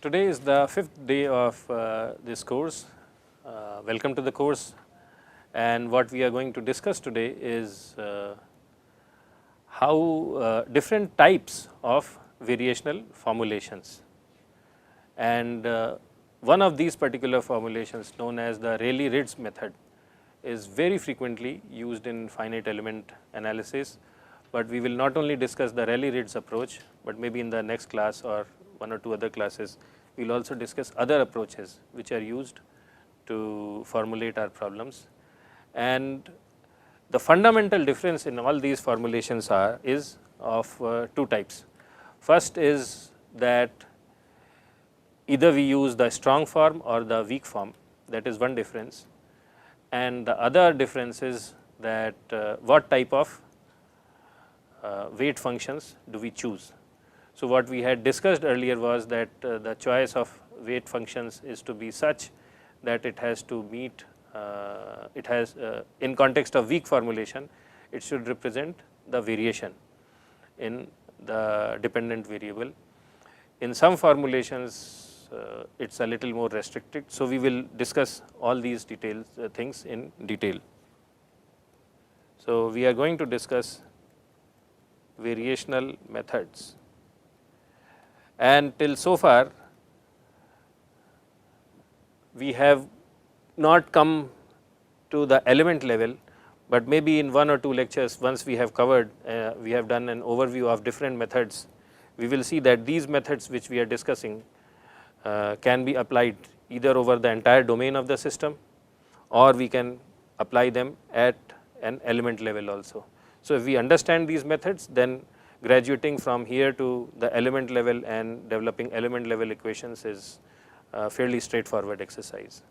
Today is the fifth day of this course. Welcome to the course, and what we are going to discuss today is how different types of variational formulations, and one of these particular formulations known as the Rayleigh-Ritz method is very frequently used in finite element analysis, but we will not only discuss the Rayleigh-Ritz approach, but maybe in the next class or one or two other classes we will also discuss other approaches which are used to formulate our problems. And the fundamental difference in all these formulations is of two types. First is that either we use the strong form or the weak form, that is one difference, and the other difference is that what type of weight functions do we choose. So, what we had discussed earlier was that the choice of weight functions is to be such that it has to meet, in context of weak formulation, it should represent the variation in the dependent variable. In some formulations, it is a little more restricted. So, we will discuss all these things in detail. So, we are going to discuss variational methods. And till so far, we have not come to the element level, but maybe in one or two lectures, once we have covered, we have done an overview of different methods, we will see that these methods which we are discussing can be applied either over the entire domain of the system, or we can apply them at an element level also. So, if we understand these methods, then graduating from here to the element level and developing element level equations is a fairly straightforward exercise.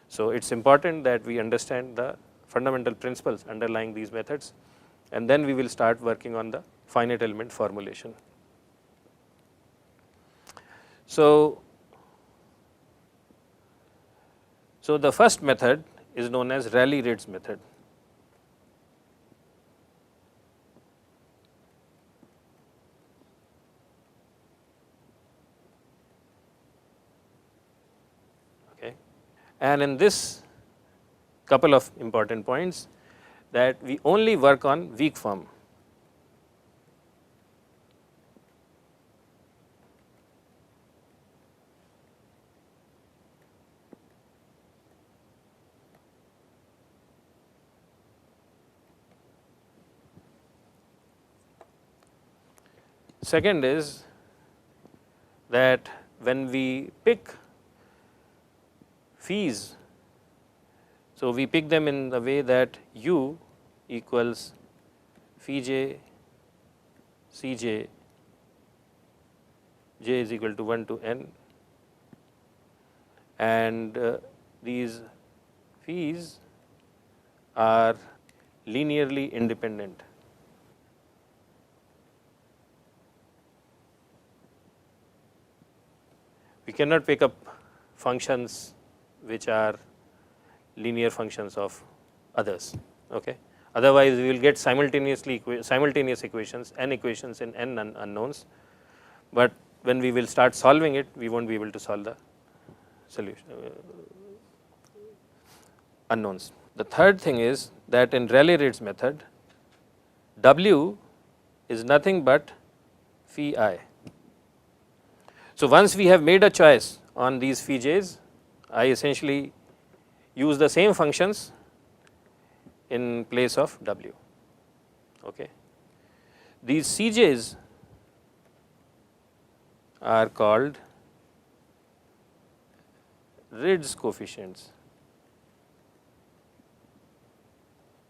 So, it is important that we understand the fundamental principles underlying these methods, and then we will start working on the finite element formulation. So, the first method is known as Rayleigh-Ritz method. And in this couple of important points, that we only work on weak form. Second is that when we pick phi's, so we pick them in the way that u equals phi j, c j, j is equal to 1 to n, and these phi's are linearly independent. We cannot pick up functions which are linear functions of others. Okay. Otherwise, we will get simultaneous equations, n equations in n unknowns, but when we will start solving it, we will not be able to solve the solution unknowns. The third thing is that in Rayleigh-Ritz method, W is nothing but phi I. So, once we have made a choice on these phi j's, I essentially use the same functions in place of W. Okay. These Cj's are called Ritz coefficients.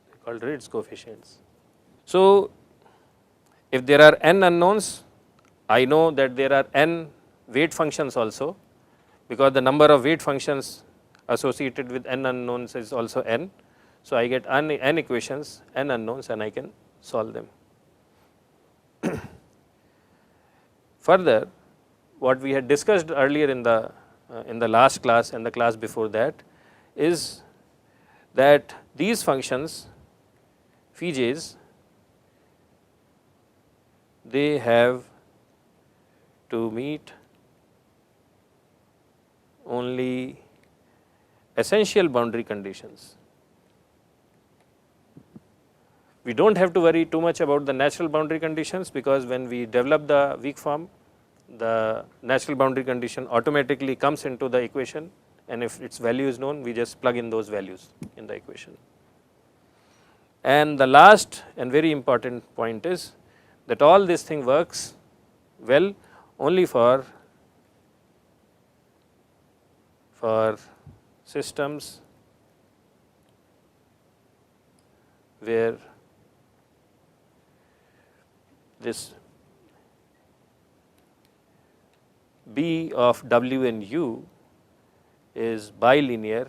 They are called Ritz coefficients. So, if there are n unknowns, I know that there are n weight functions also, because the number of weight functions associated with n unknowns is also n. So, I get n equations, n unknowns, and I can solve them. Further, what we had discussed earlier in the last class and the class before that is that these functions phi j's, they have to meet only essential boundary conditions. We do not have to worry too much about the natural boundary conditions, because when we develop the weak form, the natural boundary condition automatically comes into the equation, and if its value is known, we just plug in those values in the equation. And the last and very important point is that all this thing works well only for systems where this B of W and U is bilinear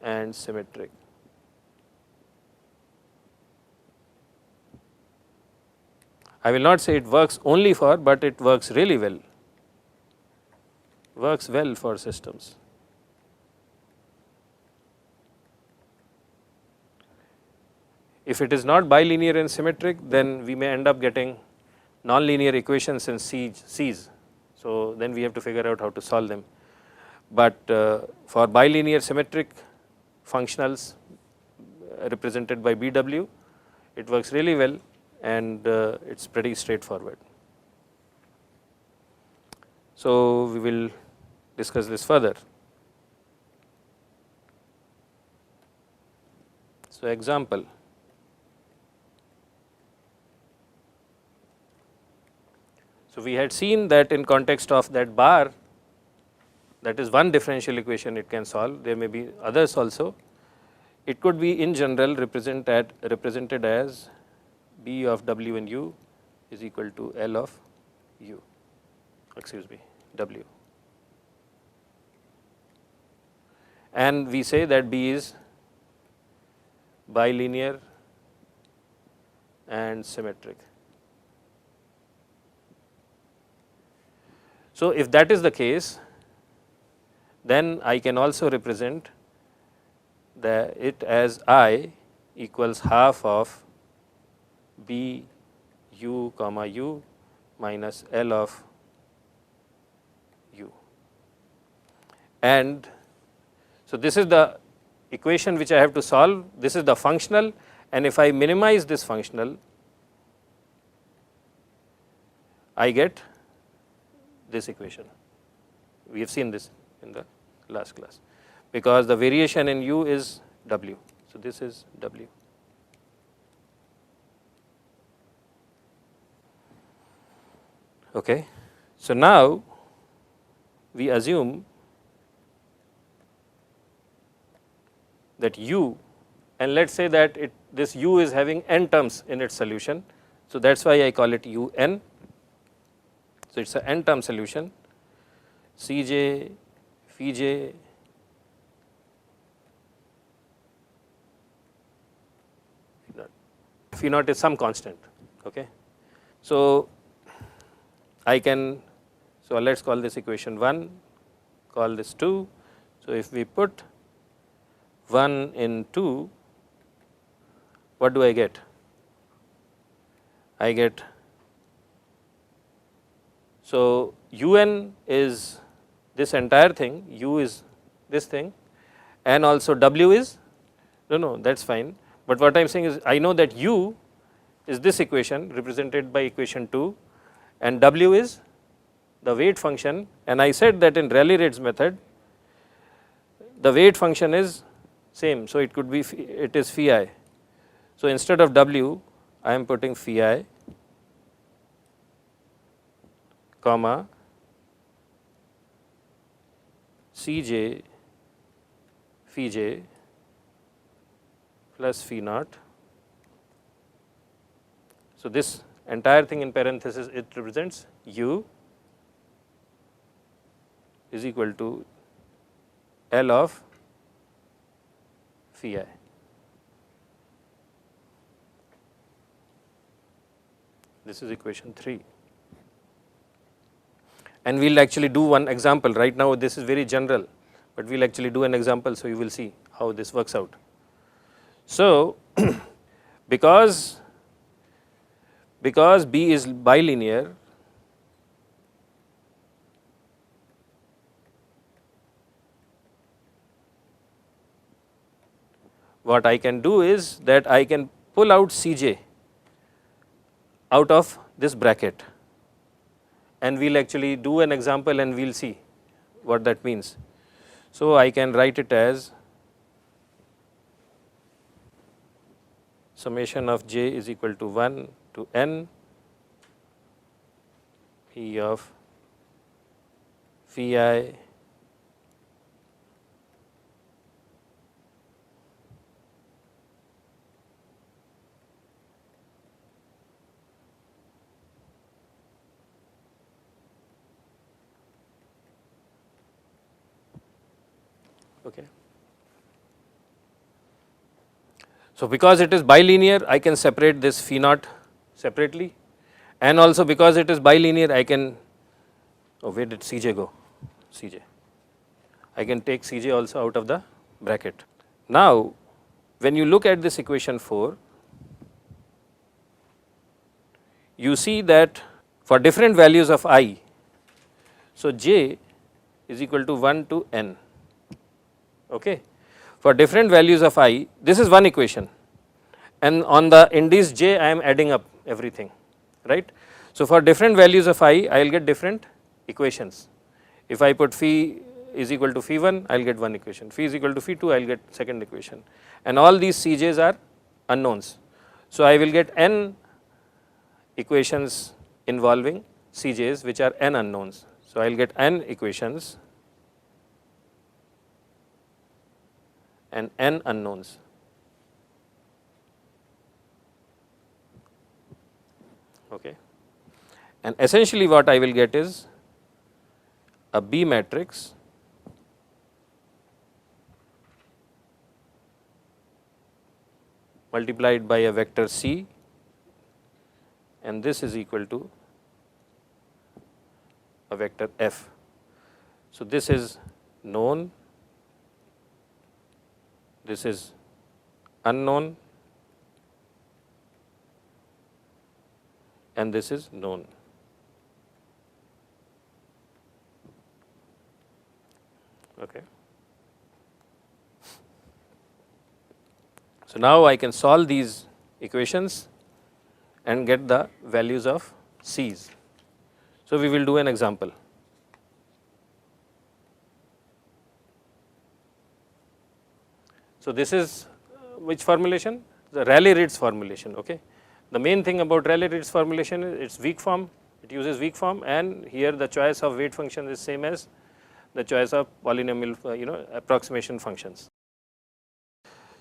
and symmetric. I will not say it works only for, but it works really well, works well for systems. If it is not bilinear and symmetric, then we may end up getting nonlinear equations and C's. So then we have to figure out how to solve them. But for bilinear symmetric functionals represented by BW, it works really well, and it's pretty straightforward. So we will discuss this further. So example. So we had seen that in context of that bar, that is one differential equation it can solve. There may be others also. It could be in general represented as B of W and U is equal to L of U, W. And we say that B is bilinear and symmetric. So if that is the case, then I can also represent it as I equals half of B U comma U minus L of U. And so this is the equation which I have to solve. This is the functional, and if I minimize this functional, I get this equation. We have seen this in the last class, because the variation in U is W. So this is W. Okay. So now we assume that U, and let us say that this U is having n terms in its solution. So that is why I call it UN. So it is an n term solution, Cj, Pj, Ph naught is some constant. Okay. So I can, so let us call this equation 1, call this 2. So if we put 1 in 2, what do I get? I get, so UN is this entire thing, U is this thing, and also W is, no, that is fine. But what I am saying is, I know that U is this equation represented by equation 2, and W is the weight function, and I said that in Rayleigh-Ritz method, the weight function is same. So it could be, it is phi I. So instead of W, I am putting phi I, comma, Cj, phi j plus phi naught. So this entire thing in parenthesis, it represents U is equal to L of phi I. This is equation 3. And we will actually do one example. Right now this is very general, but we will actually do an example, so you will see how this works out. So because B is bilinear, what I can do is that I can pull out Cj out of this bracket, and we will actually do an example and we will see what that means. So, I can write it as summation of j is equal to 1 to n P of phi okay. So, because it is bilinear, I can separate this phi naught separately, and also because it is bilinear, I can, oh where did Cj go, Cj, I can take Cj also out of the bracket. Now, when you look at this equation 4, you see that for different values of I, so j is equal to 1 to n, okay. For different values of I, this is one equation, and on the indice j I am adding up everything, right. So, for different values of I will get different equations. If I put phi is equal to phi 1, I will get one equation, phi is equal to phi 2, I will get second equation, and all these Cj's are unknowns. So, I will get n equations involving Cj's which are n unknowns. So, I will get n equations and n unknowns. Okay. And essentially what I will get is a B matrix multiplied by a vector C, and this is equal to a vector F. So, this is known, this is unknown, and this is known. Okay. So, now I can solve these equations and get the values of C's. So, we will do an example. So, this is which formulation? The Rayleigh-Ritz formulation. Okay. The main thing about Rayleigh-Ritz formulation is its weak form, it uses weak form, and here the choice of weight function is same as the choice of polynomial approximation functions.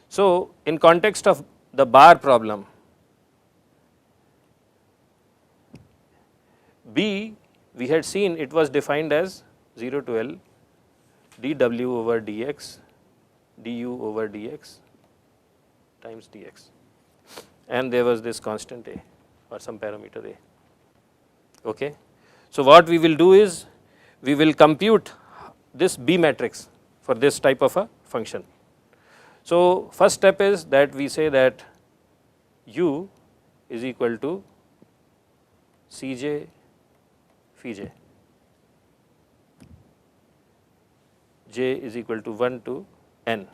So, in context of the bar problem, B we had seen it was defined as 0 to L dw over dx du over dx times dx, and there was this constant a or some parameter a. Okay. So, what we will do is we will compute this B matrix for this type of a function. So, first step is that we say that u is equal to Cj phi j, j is equal to 1 to n,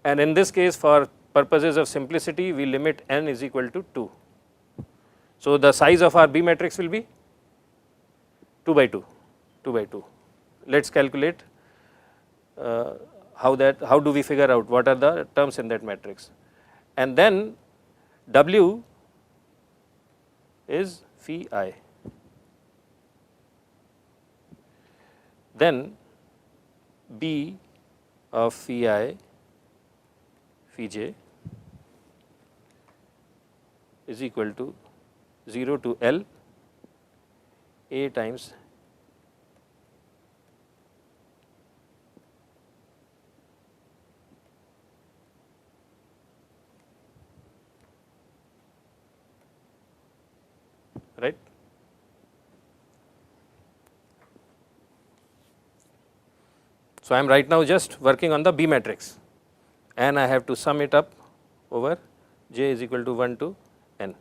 and in this case for purposes of simplicity we limit n is equal to 2. So, the size of our B matrix will be 2 by 2, 2 by 2. Let us calculate how do we figure out what are the terms in that matrix, and then W is phi I, then B of phi I phi j is equal to 0 to L a times right. So, I am right now just working on the B matrix, and I have to sum it up over j is equal to 1 to n.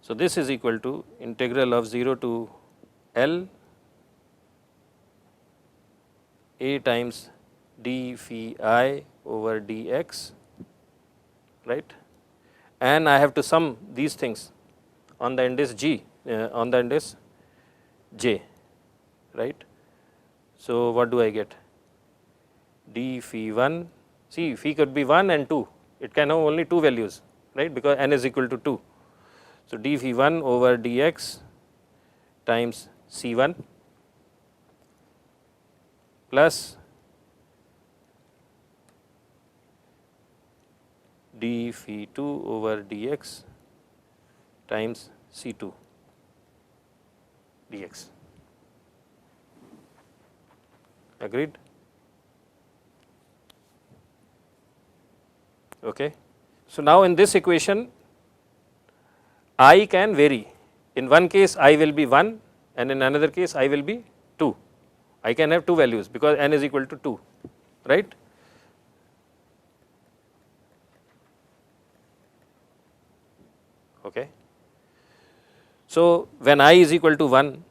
So, this is equal to integral of 0 to L a times d phi I over dx, right, and I have to sum these things on the index g, on the index j, right. So, what do I get? D phi 1, see phi could be 1 and 2, it can have only 2 values, right, because n is equal to 2. So, d phi 1 over dx times C 1 plus d phi 2 over dx times C 2 dx. Agreed? Okay. So, now in this equation I can vary. In one case I will be 1 and in another case I will be 2. I can have 2 values because n is equal to 2, right. Okay. So, when I is equal to 1,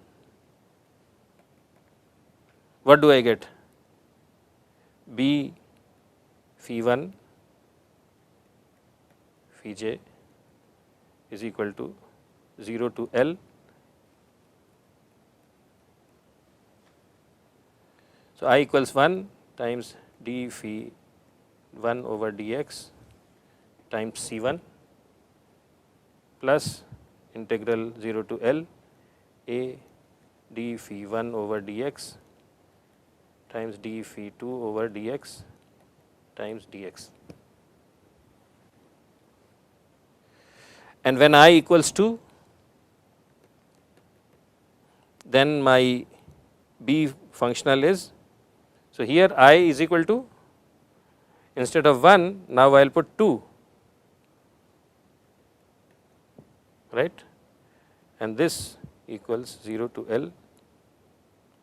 what do I get? B phi 1 phi j is equal to 0 to L. So, I equals 1 times d phi 1 over dx times C 1 plus integral 0 to L a d phi 1 over dx times d phi 2 over dx times dx. And when I equals 2, then my B functional is, so here I is equal to, instead of 1, now I will put 2, right, and this equals 0 to L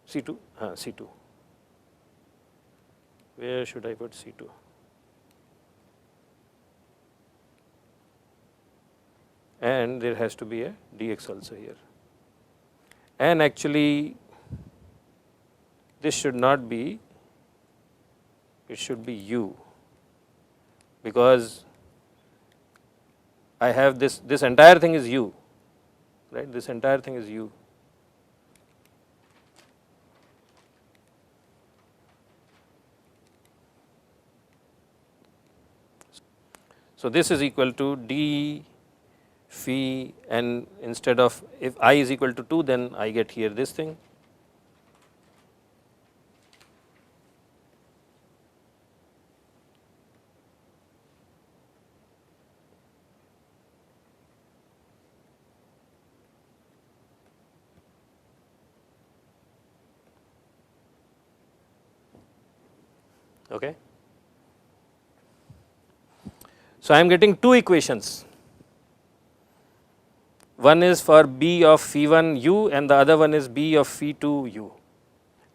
C2, C2. Where should I put C2? And there has to be a dx also here. And actually this should not be, it should be u, because I have this entire thing is u, right, this entire thing is u. So, this is equal to d phi, and instead of, if I is equal to 2, then I get here this thing. Okay. So, I am getting 2 equations. One is for B of phi 1 u and the other one is B of phi 2 u.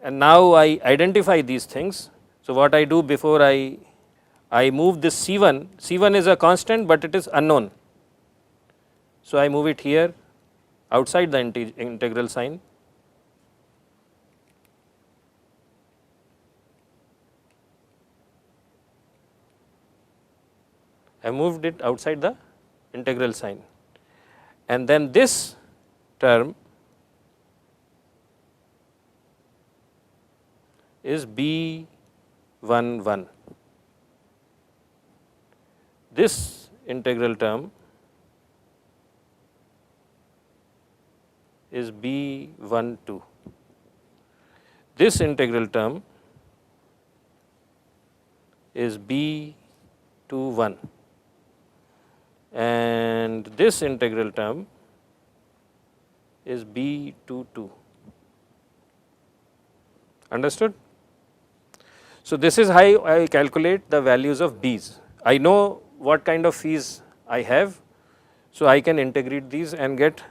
And now I identify these things. So, what I do before I move this C1 is a constant, but it is unknown. So, I move it here outside the integral sign. I moved it outside the integral sign, and then this term is B11. This integral term is B12. This integral term is B21, and this integral term is B22. Understood? So, this is how I calculate the values of B's. I know what kind of fees I have, so I can integrate these and get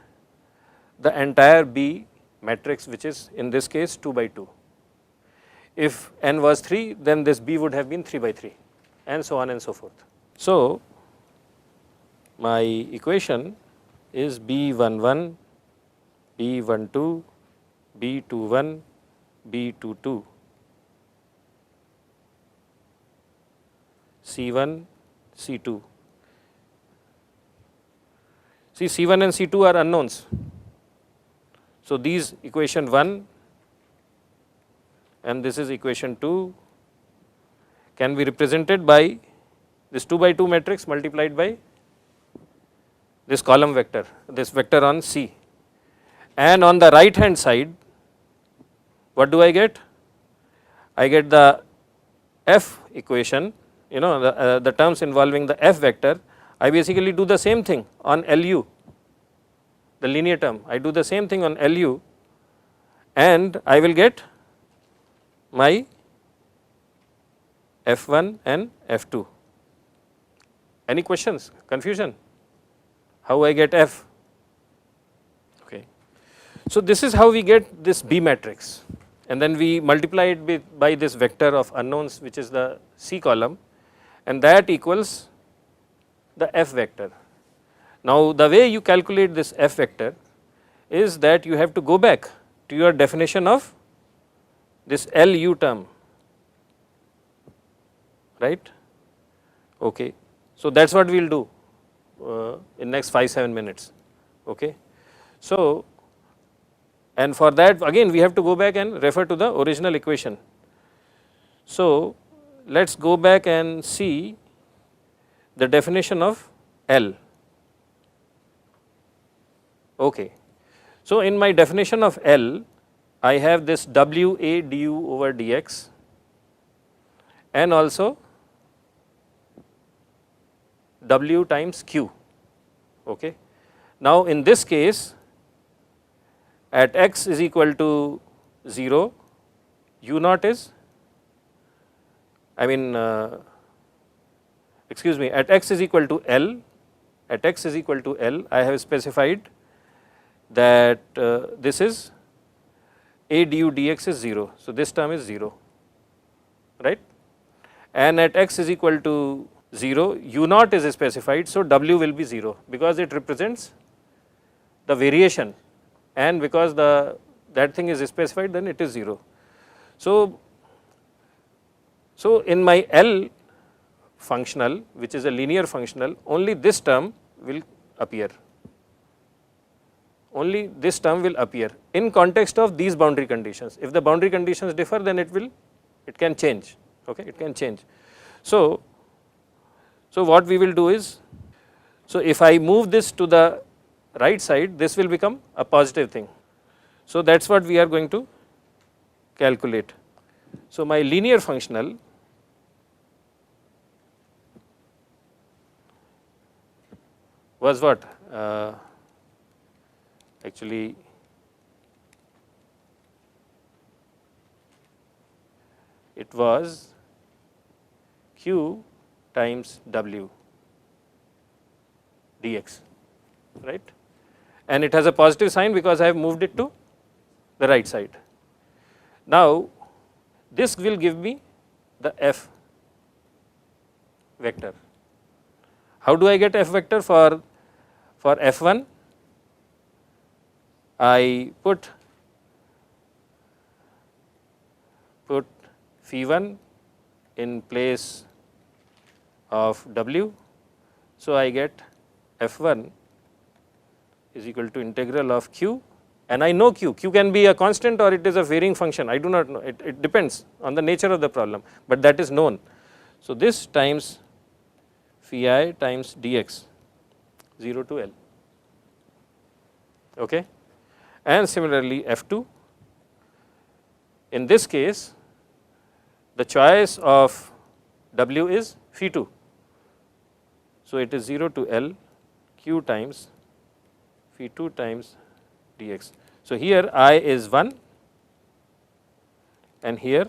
the entire B matrix, which is in this case 2 by 2. If n was 3, then this B would have been 3 by 3, and so on and so forth. So, my equation is B11, B12, B21, B22 C1, C2. See, C1 and C2 are unknowns. So, these equation 1 and this is equation 2 can be represented by this 2 by 2 matrix multiplied by this column vector, this vector on C. And on the right hand side, what do I get? I get the F equation, the terms involving the F vector. I basically do the same thing on LU, the linear term. I do the same thing on LU and I will get my F1 and F2. Any questions, confusion? How I get F? Okay. So, this is how we get this B matrix, and then we multiply it by this vector of unknowns, which is the C column, and that equals the F vector. Now, the way you calculate this F vector is that you have to go back to your definition of this LU term, right? Okay. So, that is what we will do in next 5-7 minutes. Okay. So, and for that again we have to go back and refer to the original equation. So, let us go back and see the definition of L. Okay. So, in my definition of L, I have this WA du over dx and also W times Q. Okay. Now, in this case, at x is equal to 0, u naught is, excuse me, at x is equal to L, at x is equal to L, I have specified that this is A du dx is 0. So, this term is 0, right, and at x is equal to 0, u naught is specified. So, W will be 0 because it represents the variation, and because that thing is specified, then it is 0. So, in my L functional, which is a linear functional, only this term will appear, only this term will appear in context of these boundary conditions. If the boundary conditions differ, then it can change, okay, it can change. So, what we will do is, so if I move this to the right side, this will become a positive thing. So, that is what we are going to calculate. So, my linear functional was what? Actually, it was Q times W dx, right, and it has a positive sign because I have moved it to the right side. Now, this will give me the F vector. How do I get F vector for F1? I put phi1 in place of W. So, I get F1 is equal to integral of Q, and I know Q can be a constant or it is a varying function, I do not know, it depends on the nature of the problem, but that is known. So, this times phi I times dx 0 to L, okay. And similarly F2, in this case the choice of W is phi 2. So, it is 0 to L Q times phi 2 times dx. So, here I is 1 and here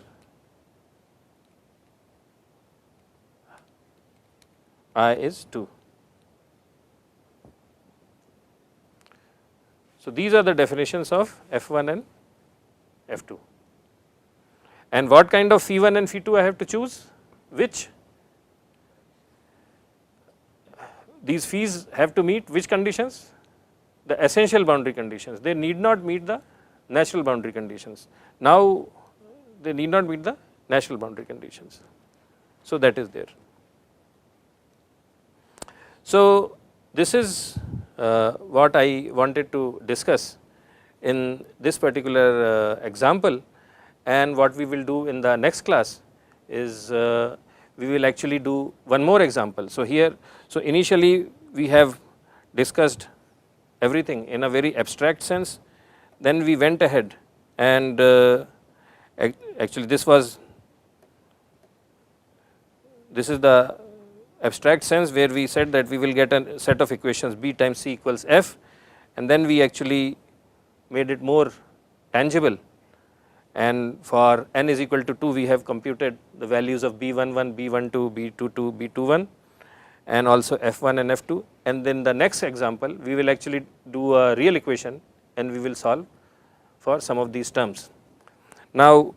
I is 2. So, these are the definitions of F1 and F2. And what kind of phi 1 and phi 2 I have to choose? Which? These phis have to meet which conditions? The essential boundary conditions. They need not meet the natural boundary conditions. Now, they need not meet the natural boundary conditions. So, that is there. So, this is what I wanted to discuss in this particular example, and what we will do in the next class is we will actually do one more example. So, here, so initially we have discussed everything in a very abstract sense, then we went ahead and actually this is the abstract sense where we said that we will get a set of equations B times C equals F, and then we actually made it more tangible, and for n is equal to 2 we have computed the values of B11, B12, B22, B21 and also F1 and F2, and then the next example we will actually do a real equation and we will solve for some of these terms. Now,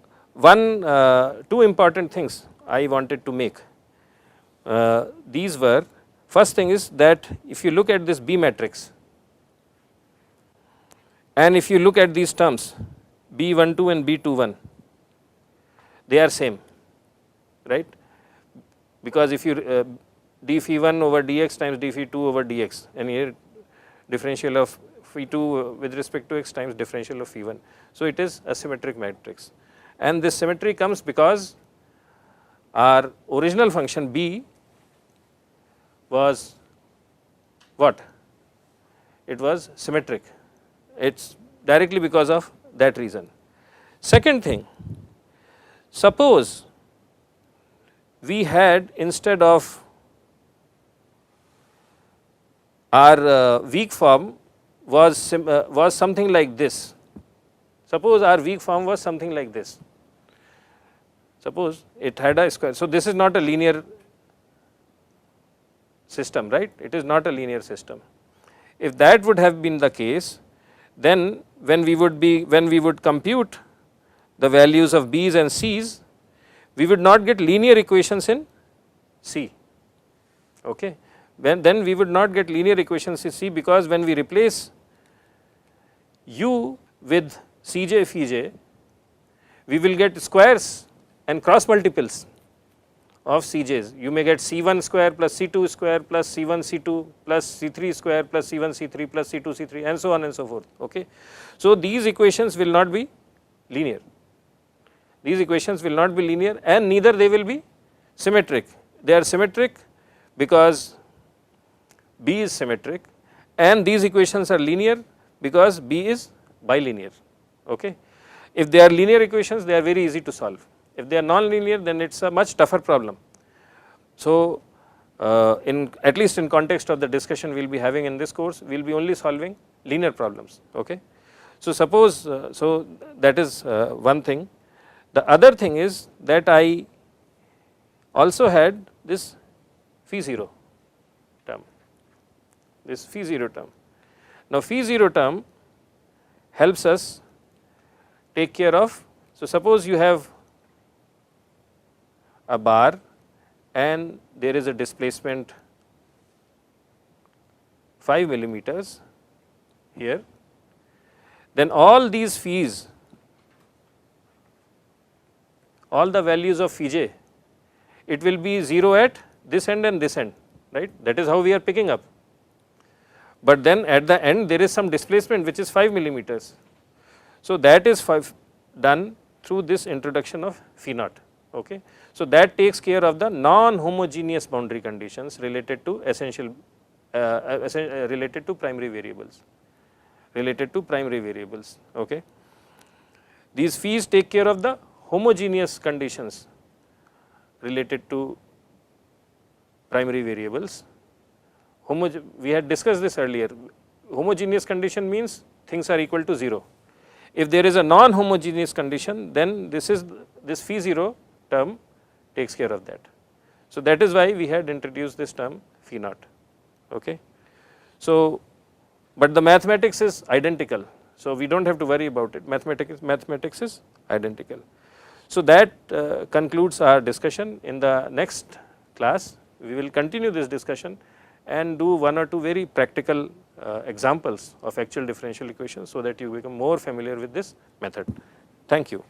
two important things I wanted to make. These were, first thing is that if you look at this B matrix and if you look at these terms B12 and B21, they are same, right, because if you d phi 1 over dx times d phi 2 over dx, and here differential of phi 2 with respect to x times differential of phi 1. So, it is a symmetric matrix, and this symmetry comes because our original function B was what? It was symmetric. It is directly because of that reason. Second thing, suppose we had, instead of our weak form was something like this. Suppose our weak form was something like this. Suppose it had a square. So, this is not a linear system, right? It is not a linear system. If that would have been the case, then when we would compute the values of B's and C's, we would not get linear equations in C. Okay. Then we would not get linear equations in C, because when we replace U with Cj Phi, we will get squares and cross multiples of Cj's. You may get C1 square plus C2 square plus C1 C2 plus C3 square plus C1 C3 plus C2 C3 and so on and so forth. Okay. So, these equations will not be linear. These equations will not be linear, and neither they will be symmetric. They are symmetric because B is symmetric, and these equations are linear because B is bilinear. Okay. If they are linear equations, they are very easy to solve. If they are non-linear, then it is a much tougher problem. So, at least in context of the discussion we will be having in this course, we will be only solving linear problems. Okay. So, suppose, so that is one thing. The other thing is that I also had this phi 0 term, this phi 0 term. Now, phi 0 term helps us take care of, so suppose you have a bar and there is a displacement 5 millimeters here, then all these phis, all the values of phi j, it will be 0 at this end and this end, right, that is how we are picking up. But then at the end there is some displacement which is 5 millimeters. So, that is done through this introduction of phi naught. Okay. So, that takes care of the non-homogeneous boundary conditions related to related to primary variables, Okay. These phis take care of the homogeneous conditions related to primary variables. We had discussed this earlier. Homogeneous condition means things are equal to 0. If there is a non-homogeneous condition, then this phi 0 term takes care of that. So, that is why we had introduced this term phi naught. Okay. So, but the mathematics is identical. So, we do not have to worry about it, mathematics is identical. So, that concludes our discussion. In the next class, we will continue this discussion and do one or two very practical examples of actual differential equations, so that you become more familiar with this method. Thank you.